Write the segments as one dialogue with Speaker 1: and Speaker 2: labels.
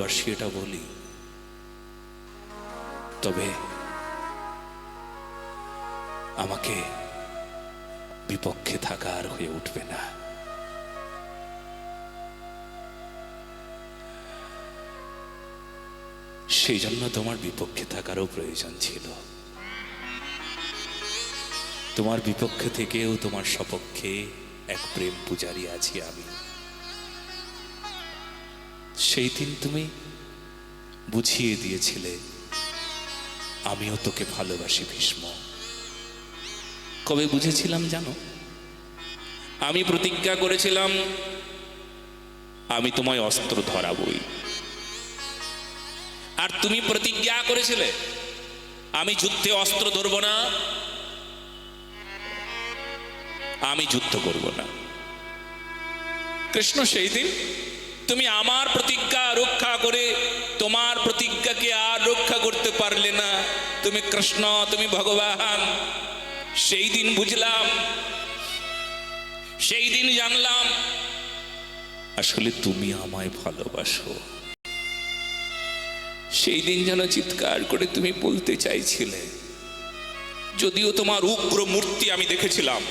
Speaker 1: ভালোবাসি এটা বলি, তবে আমাকে বিপক্ষে থাকা আর হয়ে উঠবে না। সেই জন্য তোমার বিপক্ষে থাকারও প্রয়োজন ছিল। তোমার বিপক্ষে থেকেও তোমার সপক্ষে এক প্রেম পূজারী আছি আমি। সেই দিন তুমি বুঝিয়ে দিয়েছিলে আমিও তোকে ভালোবাসি ভীষ্ম। কবে বুঝেছিলাম জানো? আমি প্রতিজ্ঞা করেছিলাম আমি তোমায় অস্ত্র ধরাবই, আর তুমি প্রতিজ্ঞা করেছিলে আমি যুদ্ধে অস্ত্র ধরব না, আমি যুদ্ধ করব না। কৃষ্ণ, সেই দিন তুমি আমার প্রতিজ্ঞা রক্ষা করে তোমার প্রতিজ্ঞাকে আর রক্ষা করতে পারলে না। তুমি কৃষ্ণ, তুমি ভগবান। সেই দিন বুঝলাম, সেই দিন জানলাম আসলে তুমি আমায় ভালোবাসো। সেই দিন যেন চিৎকার করে তুমি বলতে চাইছিলে, যদিও তোমার উগ্র মূর্তি আমি দেখেছিলাম,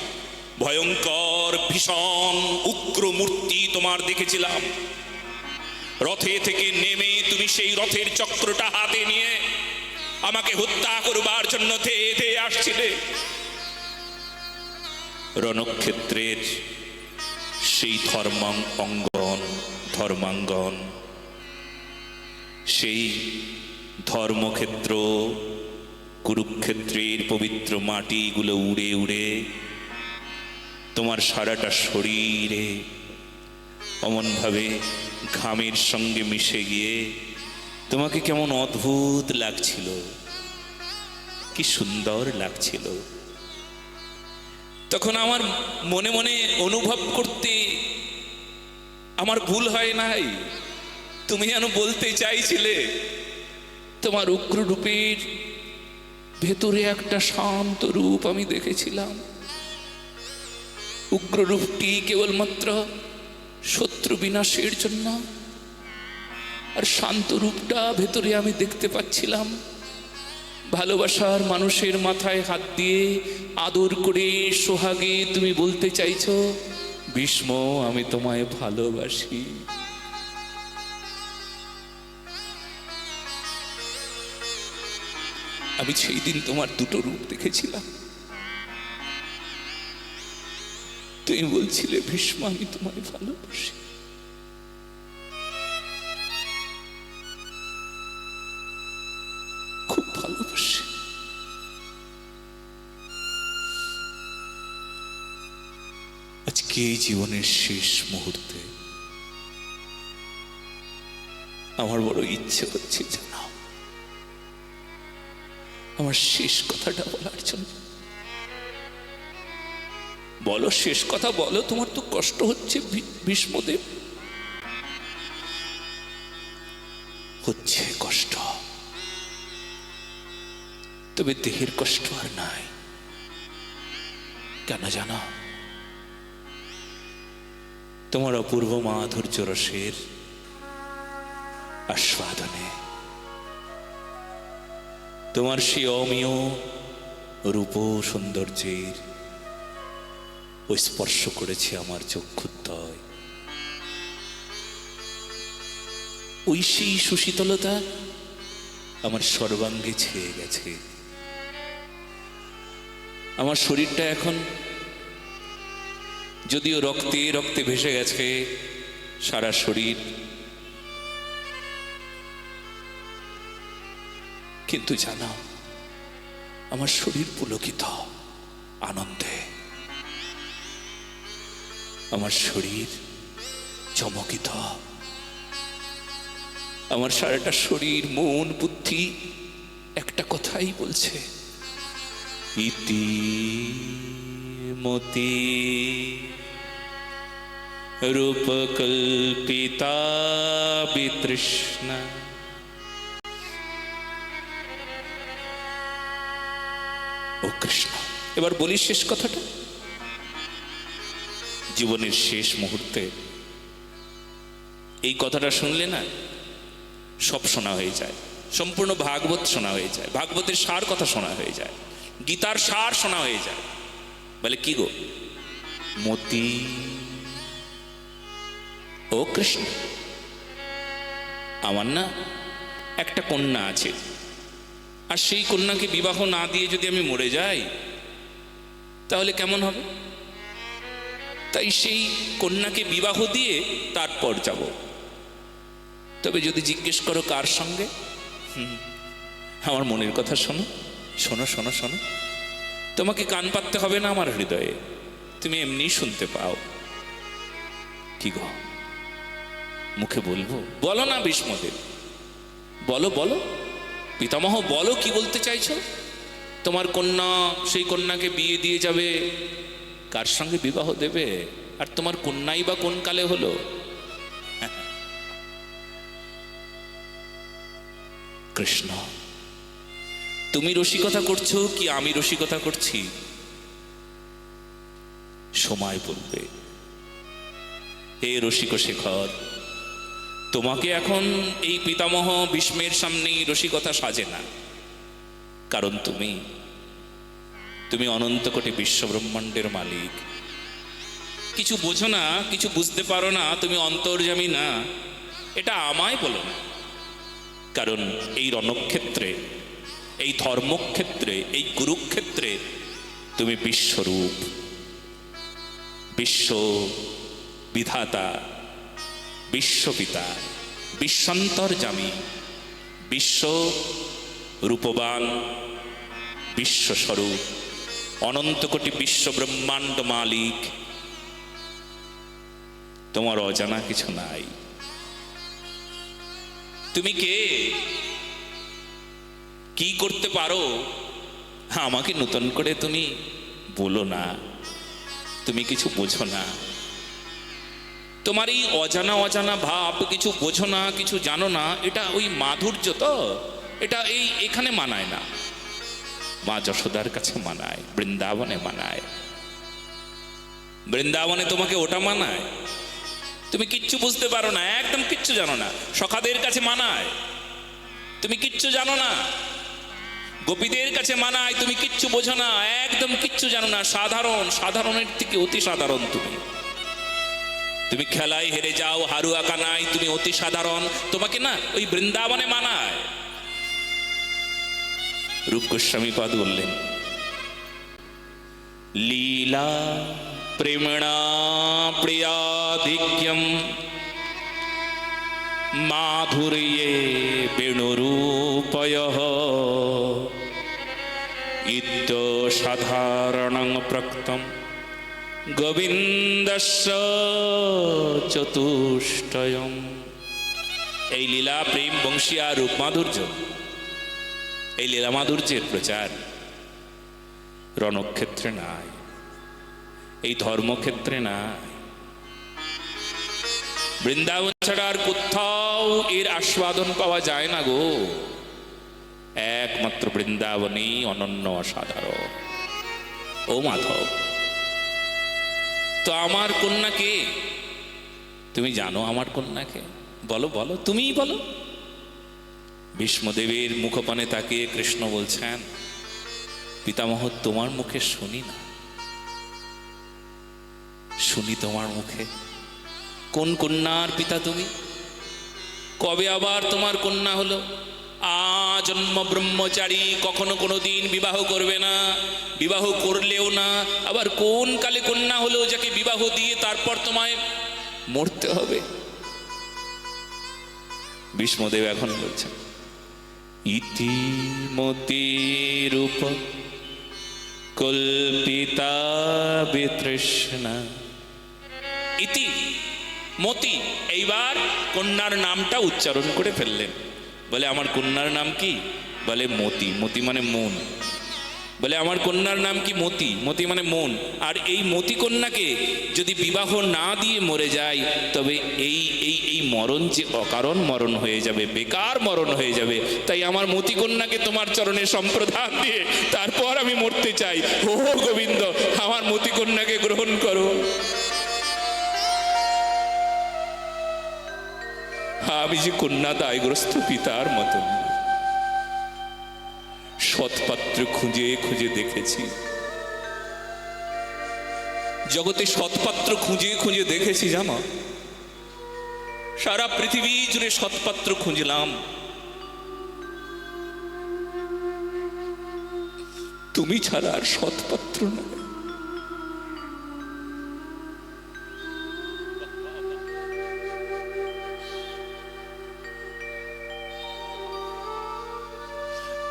Speaker 1: ভয়ঙ্কর ভীষণ উগ্র মূর্তি তোমার দেখেছিলাম। রথে থেকে নেমে তুমি সেই রথের চক্রটা হাতে নিয়ে আমাকে হত্যা করবার জন্য ধেয়ে ধেয়ে আসছিলে। রণক্ষেত্রের সেই ধর্মাঙ্গন, সেই ধর্মক্ষেত্র কুরুক্ষেত্রের পবিত্র মাটিগুলো উড়ে উড়ে তোমার সারাটা শরীরে অমনভাবে ঘামের সঙ্গে মিশে গিয়ে তোমাকে কেমন অদ্ভুত লাগছিল, কি সুন্দর লাগছিল। তখন আমার মনে মনে অনুভব করতে আমার ভুল হয় নাই। তুমি যেন বলতে চাইছিলে তোমার উগ্র রূপের ভেতরে একটা শান্ত রূপ আমি দেখেছিলাম। উগ্র রূপটি কেবলমাত্র শত্রু বিনাশের জন্য, আর শান্ত রূপটা ভেতরে আমি দেখতে পাচ্ছিলাম ভালোবাসার মানুষের মাথায় হাত দিয়ে আদর করে সোহাগে তুমি বলতে চাইছো, ভীষ্ম আমি তোমায় ভালোবাসি। আমি সেই দিন তোমার দুটো রূপ দেখেছিলাম। তুমি বলছিলে ভীষ্ম আমি তোমায় ভালোবাসি। খুব ভালোবাসি। আজকে এই জীবনের শেষ মুহূর্তে আমার বড় ইচ্ছে হচ্ছে জানাও আমার শেষ কথাটা বলার জন্য। বলো, শেষ কথা বলো। তোমার তো কষ্ট হচ্ছে ভীষ্মদেব, হচ্ছে কষ্ট, তবে দেহের কষ্ট আর নাই। কেন জানো? তোমার অপূর্ব মাধুর্য রসের আস্বাদনে, তোমার সেই অমীয় রূপ সৌন্দর্যের ওই স্পর্শ করেছে আমার চক্ষুদ্বয়। ওই সেই সুশীতলতা আমার সর্বাঙ্গে ছেয়ে গেছে। আমার শরীরটা এখন যদিও রক্তে রক্তে ভেসে গেছে সারা শরীর, কিন্তু জানো আমার শরীর পুলকিত আনন্দে, আমার শরীর চমকিত, আমার সারাটা শরীর মন বুদ্ধি একটা কথাই বলছে, ইতি মতি রূপকল্পিতা বিতৃষ্ণা। ও কৃষ্ণ, এবার বলি শেষ কথাটা। জীবনের শেষ মুহূর্তে এই কথাটা শুনলে না সব শোনা হয়ে যায়, সম্পূর্ণ ভাগবত শোনা হয়ে যায়, ভাগবতের সার কথা শোনা হয়ে যায়, গীতার সার শোনা হয়ে যায়। বলে কি গো মতি, ও কৃষ্ণ, আমার না একটা কন্যা আছে, আর সেই কন্যাকে বিবাহ না দিয়ে যদি আমি মরে যাই তাহলে কেমন হবে? তাই সেই কন্যাকে বিবাহ দিয়ে তারপর যাব। তবে যদি জিজ্ঞেস করো কার সঙ্গে, আমার মনের কথা শোনো, শোনো শোনো শোনো, তোমাকে কান পাততে হবে না আমার হৃদয়ে, তুমি এমনি শুনতে পাও। কি গো মুখে বলবো? বলো না ভীষ্মদেব, বলো বলো পিতামহ, বলো কি বলতে চাইছো? তোমার কন্যা, সেই কন্যাকে বিয়ে দিয়ে যাবে, কার সঙ্গে বিবাহ দেবে? আর তোমার কন্যাই বা কোন কালে হলো? কৃষ্ণ, তুমি রসিকতা করছো কি আমি রসিকতা করছি সময় বলবে। হে রসিক শেখর, তোমাকে এখন এই পিতামহ ভীষ্মের সামনেই রসিকতা সাজে না, কারণ তুমি অনন্ত কোটি বিশ্বব্রহ্মাণ্ডের মালিক। কিছু বোঝো না, কিছু বুঝতে পারো না, তুমি অন্তর্যামী না, এটা আমায় বলো না। কারণ এই রণক্ষেত্রে, এই ধর্মক্ষেত্রে, এই কুরুক্ষেত্রে তুমি বিশ্বরূপ, বিশ্ব বিধাতা, বিশ্বপিতা, বিশ্বান্তর্যামী, বিশ্ব রূপবান, বিশ্বস্বরূপ, অনন্ত কোটি বিশ্ব ব্রহ্মাণ্ড মালিক। তোমার অজানা কিছু নাই। তুমি কে, কি করতে পারো, আমাকে নতুন করে তুমি বলো না। তুমি কিছু বোঝো না, তোমার এই অজানা অজানা ভাব, কিছু বোঝো না, কিছু জানো না, এটা ওই মাধুর্য তো, এটা এখানে মানায় না। মা যশোদার কাছে মানায়, বৃন্দাবনে মানায়, বৃন্দাবনে তোমাকে ওটা মানায়। তুমি কিচ্ছু বুঝতে পারো না, একদম কিচ্ছু জানো না। সখাদের কাছে মানায়, তুমি কিচ্ছু জানো না। গোপীদের কাছে মানায়, তুমি কিচ্ছু বোঝো না, একদম কিচ্ছু জানো না। সাধারণ, সাধারণের থেকে অতি সাধারণ। তুমি খেলায় হেরে যাও, হারুয়া কানাই, তুমি অতি সাধারণ, তোমাকে না ওই বৃন্দাবনে মানায়। রূপ গোস্বামী পাদ বললেন, লীলা প্রেমণা প্রিয়াধিক্যম মাধুর্যে বেণুরূপয়ঃ ইত্য সাধারণং প্রক্তম গোবিন্দস্য চতুষ্টয়ম। এই লীলা প্রেম বংশী আর রূপ মাধুর্য, এই লীলা মাধুর্যের প্রচার রণক্ষেত্রে নাই, এই ধর্মক্ষেত্রে নাই। বৃন্দাবন ছাড়া আর কোথাও এর আস্বাদন পাওয়া যায় না গো। একমাত্র বৃন্দাবনই অনন্য অসাধারণ। ও মাধব, তো আমার কন্যাকে তুমি জানো? আমার কন্যাকে বলো, বলো, তুমিই বলো। ভীষ্মদেবের মুখপানে তাকিয়ে কৃষ্ণ বলছেন, পিতামহ তোমার মুখে শুনি না, শুনি তোমার মুখে। কোন কন্যার পিতা তুমি? কবে আবার তোমার কন্যা হলো? আজন্ম ব্রহ্মচারী, কখনো কোনো দিন বিবাহ করবে না, বিবাহ করলেও না। আবার কোন কালে কন্যা হলো যাকে বিবাহ দিয়ে তারপর তোমায় মরতে হবে? ভীষ্মদেব এখন বলছেন, ইতিমতি রূপ কল্পিতা বিতৃষ্ণা। ইতি মতি, এইবার কন্যার নামটা উচ্চারণ করে ফেললেন। বলে আমার কন্যার নাম কি? বলে মতি। মতি মানে মন। বলে আমার কন্যার নাম কি? মতি। মতি মানে মন। আর এই মতি কন্যাকে যদি বিবাহ না দিয়ে মরে যায়, তবে এই এই এই মরণ যে অকারণ মরণ হয়ে যাবে, বেকার মরণ হয়ে যাবে। তাই আমার মতি কন্যাকে তোমার চরণে সম্প্রদান দিয়ে তারপর আমি মরতে চাই। ও গোবিন্দ, আমার মতি কন্যাকে গ্রহণ করো। আমি যে কন্যা দায়গ্রস্ত পিতার মতন সৎপাত্র খুঁজে খুঁজে দেখেছি, জগতে সৎপাত্র খুঁজে খুঁজে দেখেছি জানো, সারা পৃথিবী জুড়ে সৎপাত্র খুঁজলাম, তুমি ছাড়া আর সৎপাত্র নয়।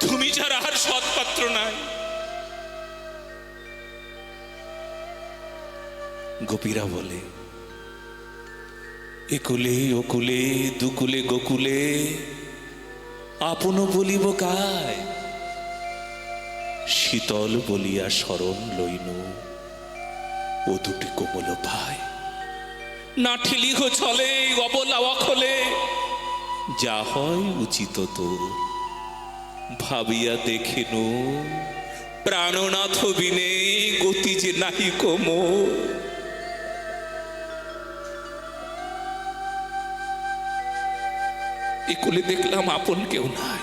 Speaker 1: তুমি ছাড়া আর সৎপাত্র নাই। গোপীরা বলে, একুলে ওকুলে দুকুলে গোকুলে আপন বলিব কায়, শীতল বলিয়া শরণ লইনু ও দুটি কোমল পায়। না ঠেলিহ চলে অবলা অখলে, যা হয় উচিত তোর ভাবিয়া দেখেনু, প্রাণনাথ বিনে গতি যে নাহি কোমল। একুলে দেখলাম আপন কেউ নাই,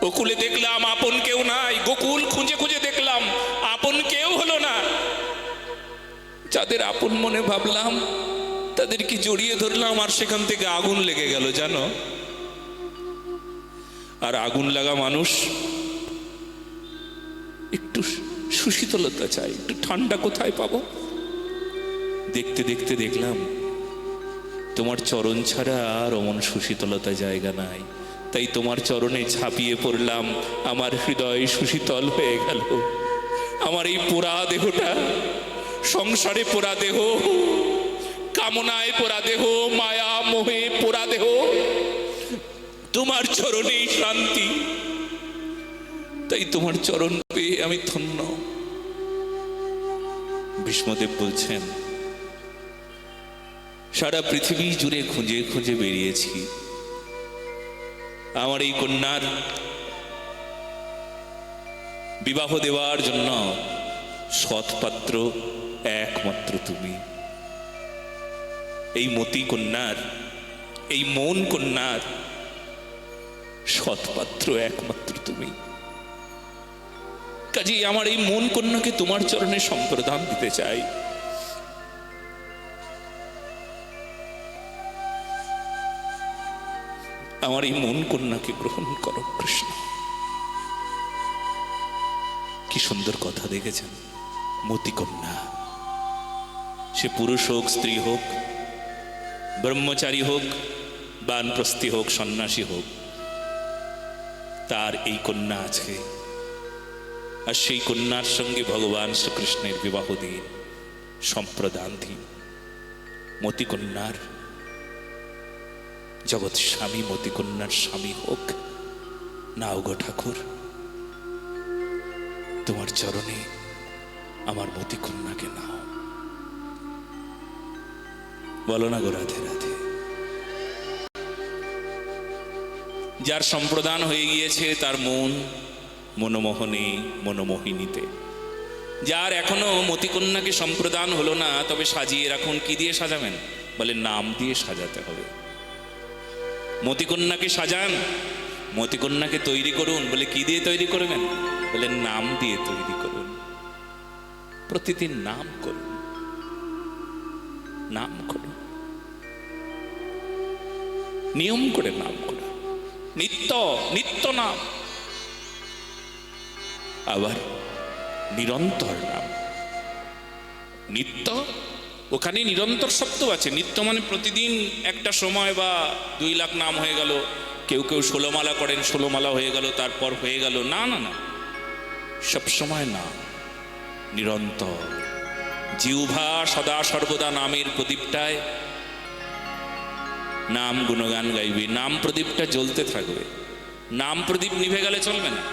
Speaker 1: ওকুলে দেখলাম আপন কেউ নাই, গোকুল খুঁজে খুঁজে দেখলাম আপন কেউ হলো না। যাদের আপন মনে ভাবলাম তাদেরকে জড়িয়ে ধরলাম, আর সেখান থেকে আগুন লেগে গেল জানো। আর আগুন লাগা মানুষ একটু সুশীতলতা চাই, একটু ঠান্ডা কোথায় পাবো? দেখতে দেখতে দেখলাম তোমার চরণ ছাড়া আর অমন সুশীতলতা জায়গা নাই, তাই তোমার চরণে ঝাঁপিয়ে পড়লাম। আমার হৃদয় সুশীতল হয়ে গেল। আমার এই পোড়া দেহটা, সংসারে পোড়া দেহ, কামনায় পোড়া দেহ, মায়া মোহে পোড়া দেহ, তোমার চরণেই শান্তি। তাই তোমার চরণ পেয়ে আমি ধন্য। ভীষ্মদেব বলছেন, সারা পৃথিবী জুড়ে খুঁজে খুঁজে বেরিয়েছি, আমার এই কন্যার বিবাহ দেওয়ার জন্য সৎপাত্র একমাত্র তুমি। এই মতি কন্যার, এই মন কন্যার সৎপাত্র একমাত্র তুমি। কাজেই আমার এই মন কন্যাকে তোমার চরণে সম্প্রদান দিতে চাই। আমার এই মন কন্যাকে গ্রহণ করো কৃষ্ণ। কি সুন্দর কথা দেখেছেন। মতি কন্যা, সে পুরুষ হোক, স্ত্রী হোক, ব্রহ্মচারী হোক, বানপ্রস্থী হোক, সন্ন্যাসী হোক, তার এই কন্যা আছে। আর সেই কন্যার সঙ্গে ভগবান শ্রীকৃষ্ণের বিবাহ দিন, সম্প্রদান দিন। মতি কন্যার জগৎ স্বামী, মতি কন্যার স্বামী হোক নাও গো ঠাকুর, তোমার চরণে আমার মতি কন্যাকে নাও। বলো না গো রাধে রাধে। যার সম্প্রদান হয়ে গিয়েছে তার মন মনোমোহনে, মনোমোহিনীতে। যার এখনো মতিকন্যাকে সম্প্রদান হলো না, তবে সাজিয়ে রাখুন। কি দিয়ে সাজাবেন? বলে নাম দিয়ে সাজাতে হবে। মতিকন্যাকে সাজান, মতিকন্যাকে তৈরি করুন। বলে কি দিয়ে তৈরি করবেন? বলে নাম দিয়ে তৈরি করুন। প্রতিদিন নাম করুন, নাম করুন, নিয়ম করে নাম করুন, নিত্য নিত্য নাম, আবার নিরন্তর নাম। নিত্য, ওখানে নিরন্তর শব্দ আছে। নিত্য মানে প্রতিদিন একটা সময় বা 2 লাখ নাম হয়ে গেল, কেউ কেউ 16 মালা করেন, 16 মালা হয়ে গেল, তারপর হয়ে গেল। না না না, সবসময় নাম, নিরন্তর। জিহ্বা সদা সর্বদা নামের প্রদীপটায় নাম গুণগান গাইবে। নাম প্রদীপটা জ্বলতে থাকবে। নাম প্রদীপ নিভে গেলে চলবে না।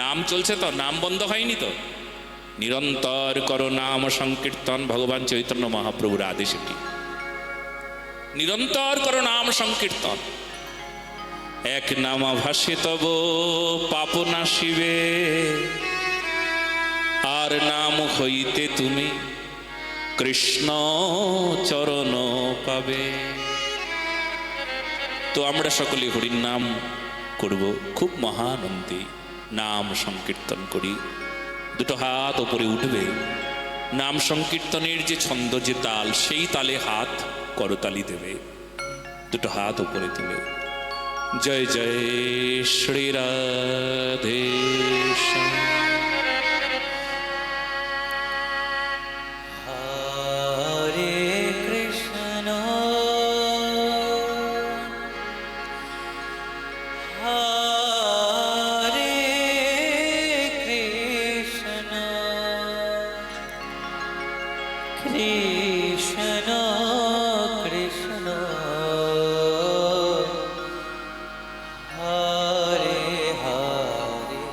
Speaker 1: নাম চলছে তো, নাম বন্ধ হয়নি তো। নিরন্তর করো নাম সংকীর্তন, ভগবান চৈতন্য মহাপ্রভুর আদেশ এটি। নিরন্তর করো নাম সংকীর্তন। এক নামা ভাসে তব পাপ নাশিবে, আর নাম হইতে তুমি কৃষ্ণ চরণ পাবে। তো আমরা সকলে হরির নাম করব, খুব মহানন্দে নাম সংকীর্তন করি। দুটো হাত ওপরে উঠবে, নাম সংকীর্তনের যে ছন্দ, যে তাল, সেই তালে হাত করতালি দেবে, দুটো হাত ওপরে তুলে। জয় জয় শ্রী রাধে শ্যাম।
Speaker 2: Krishna Krishna Hare Hare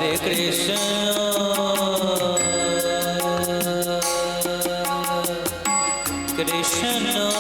Speaker 2: Hare Krishna, Krishna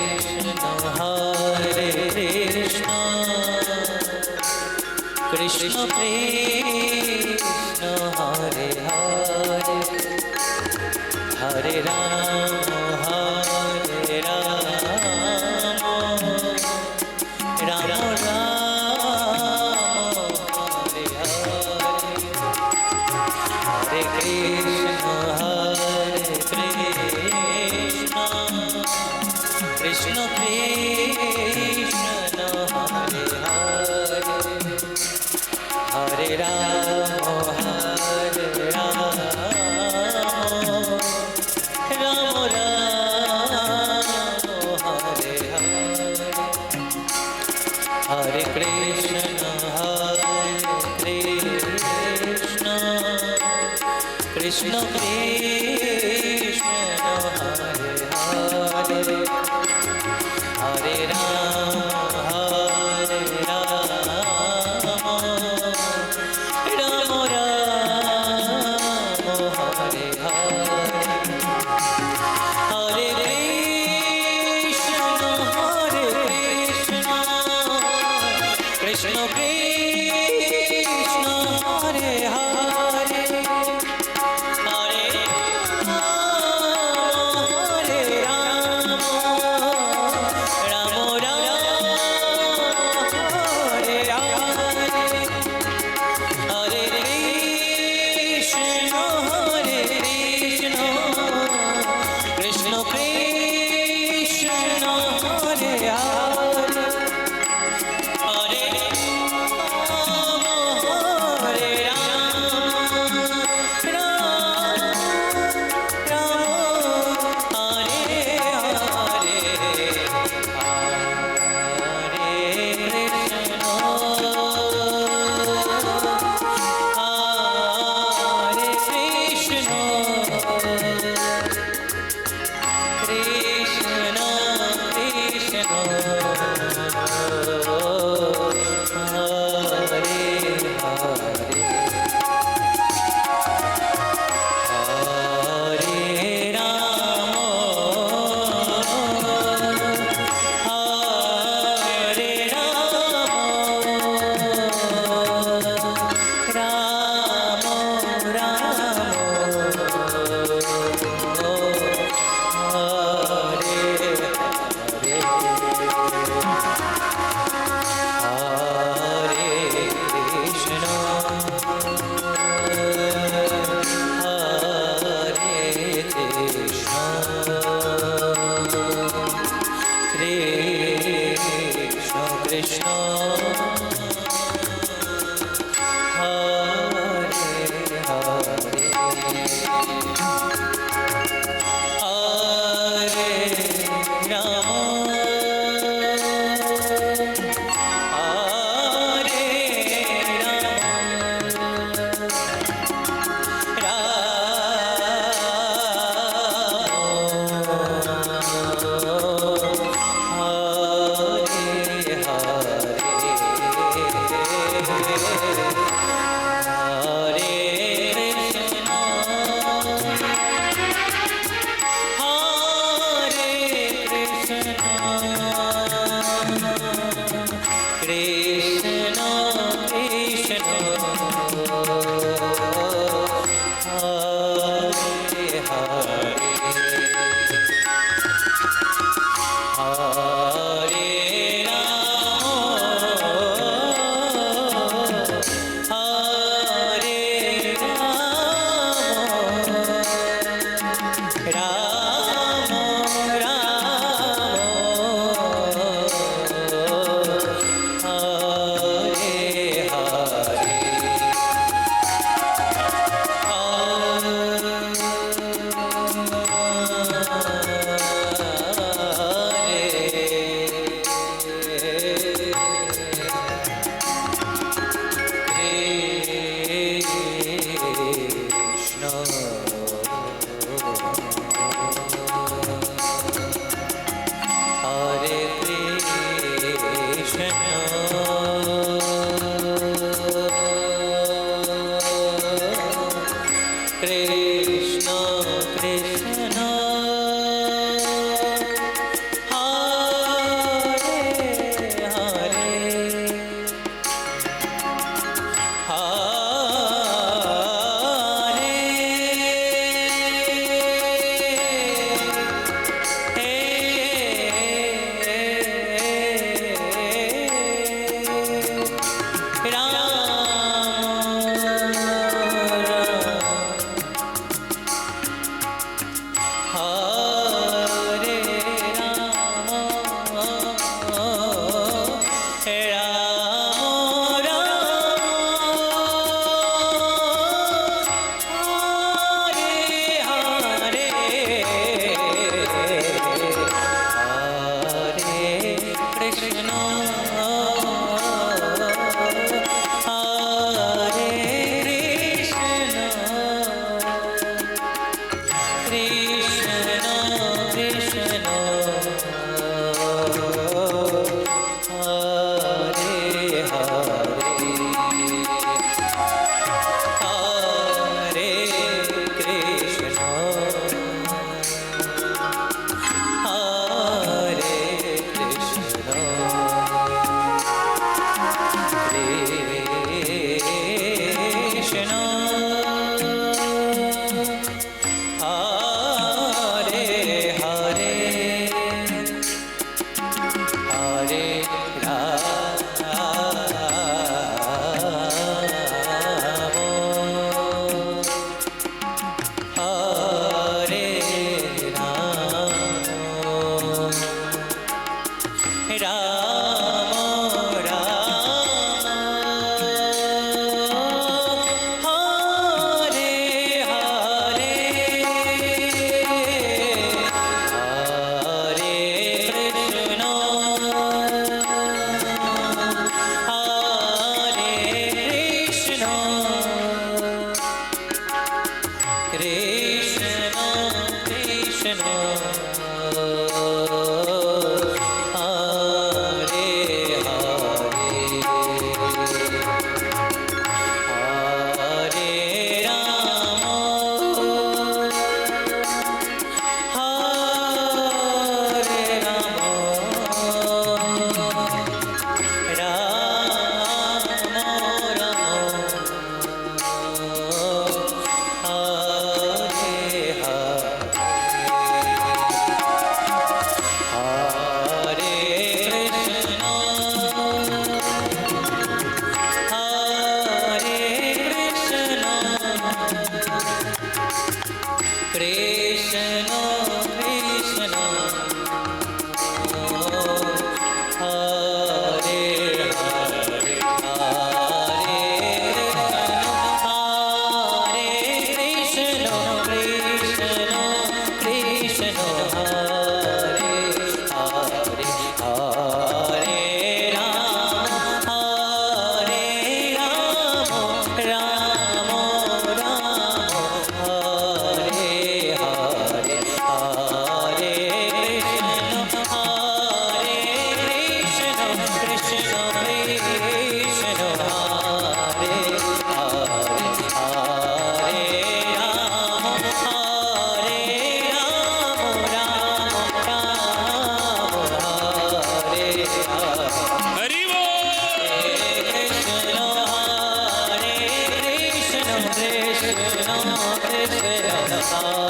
Speaker 2: Krishna Hare Krishna Krishna Hare Hare Hare Rama Hare Rama Rama Rama Hare Hare Hare Krishna Krishna Krishna Hare Hare Hare Rama Hare Rama Rama Rama Hare Hare Hare Krishna Krishna Krishna Hare Hare Hare Rama Hare Rama Rama Rama Hare Hare Hare Krishna Krishna Krishna Hare Hare Hare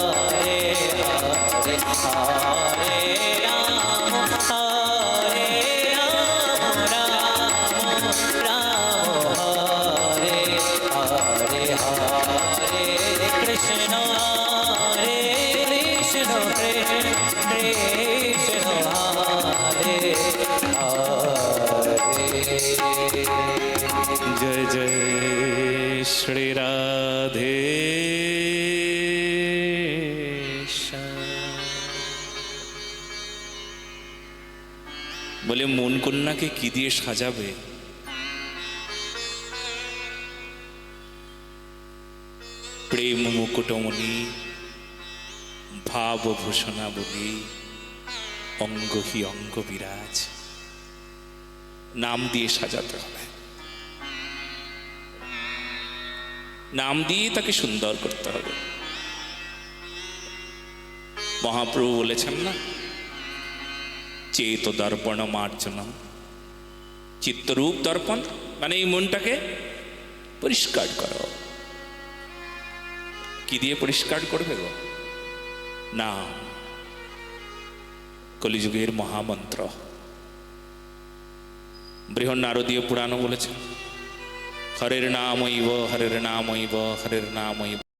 Speaker 2: Hare Hare Hare Ram হরে রাম রাম রাম হরে হরে হরে কৃষ্ণ হরে কৃষ্ণ কৃষ্ণ হরে হরে
Speaker 1: জয় জয় শ্রী রাধে বলে মন কন্যাকে কি দিয়ে সাজাবে? প্রেম মুকুটমণি ভাবভূষণা বলি অঙ্গ হি অঙ্গ বিরাজ। নাম দিয়ে সাজাতে হবে, নাম দিয়ে তাকে সুন্দর করতে হবে। মহাপ্রভু বলেছেন না, চেত দর্পণ মার্জনম, চিত্তরূপ দর্পণ মানে এই মনটাকে পরিষ্কার করো। কি দিয়ে পরিষ্কার করবে গো? নাম, কলিযুগের মহামন্ত্র। বৃহৎ নারদীয় পুরাণ বলেছেন, হরের নামৈব হরের নামৈব হরের নামৈব